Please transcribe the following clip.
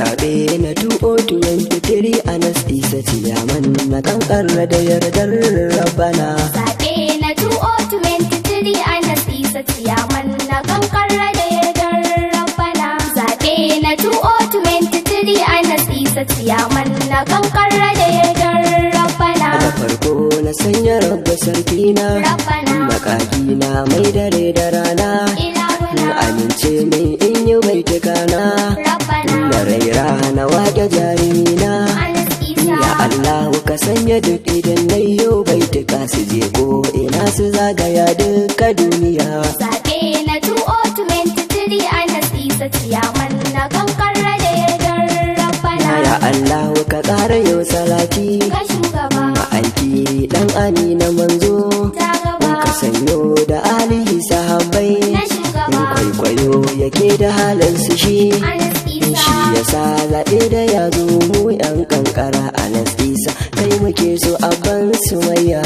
zaɓe na 2023 Anas Isa Ciyaman na kankara da yardar Rabbana. Zaɓe na 2023 Anas Isa Ciyaman na kankara da yardar Rabbana. Zaɓe na 2023 Anas Isa Ciyaman na kankara da yardar Rabbana. Da farko na sanya rabba sarkina, makakina mai dare da rana. Amince min in yi baitukana, da raira na wake jarimina. Ya Allah ka sanya duk idan na yau baituka su je ko ina su zagaya duka duniya. Zaɓe na 2023 Anas Isa Ciyaman na kankara da yardar Rabbana. Ya Allah ka ƙara yau salati ga shugaba ma'aiki ɗan amina manzo, ka sanyo da alihi sahabbai, in kwaikwayo yake da halin su shi yasa zaɓe da ya zo mu yan kankara Anas Isa kai muke so abban sumayya.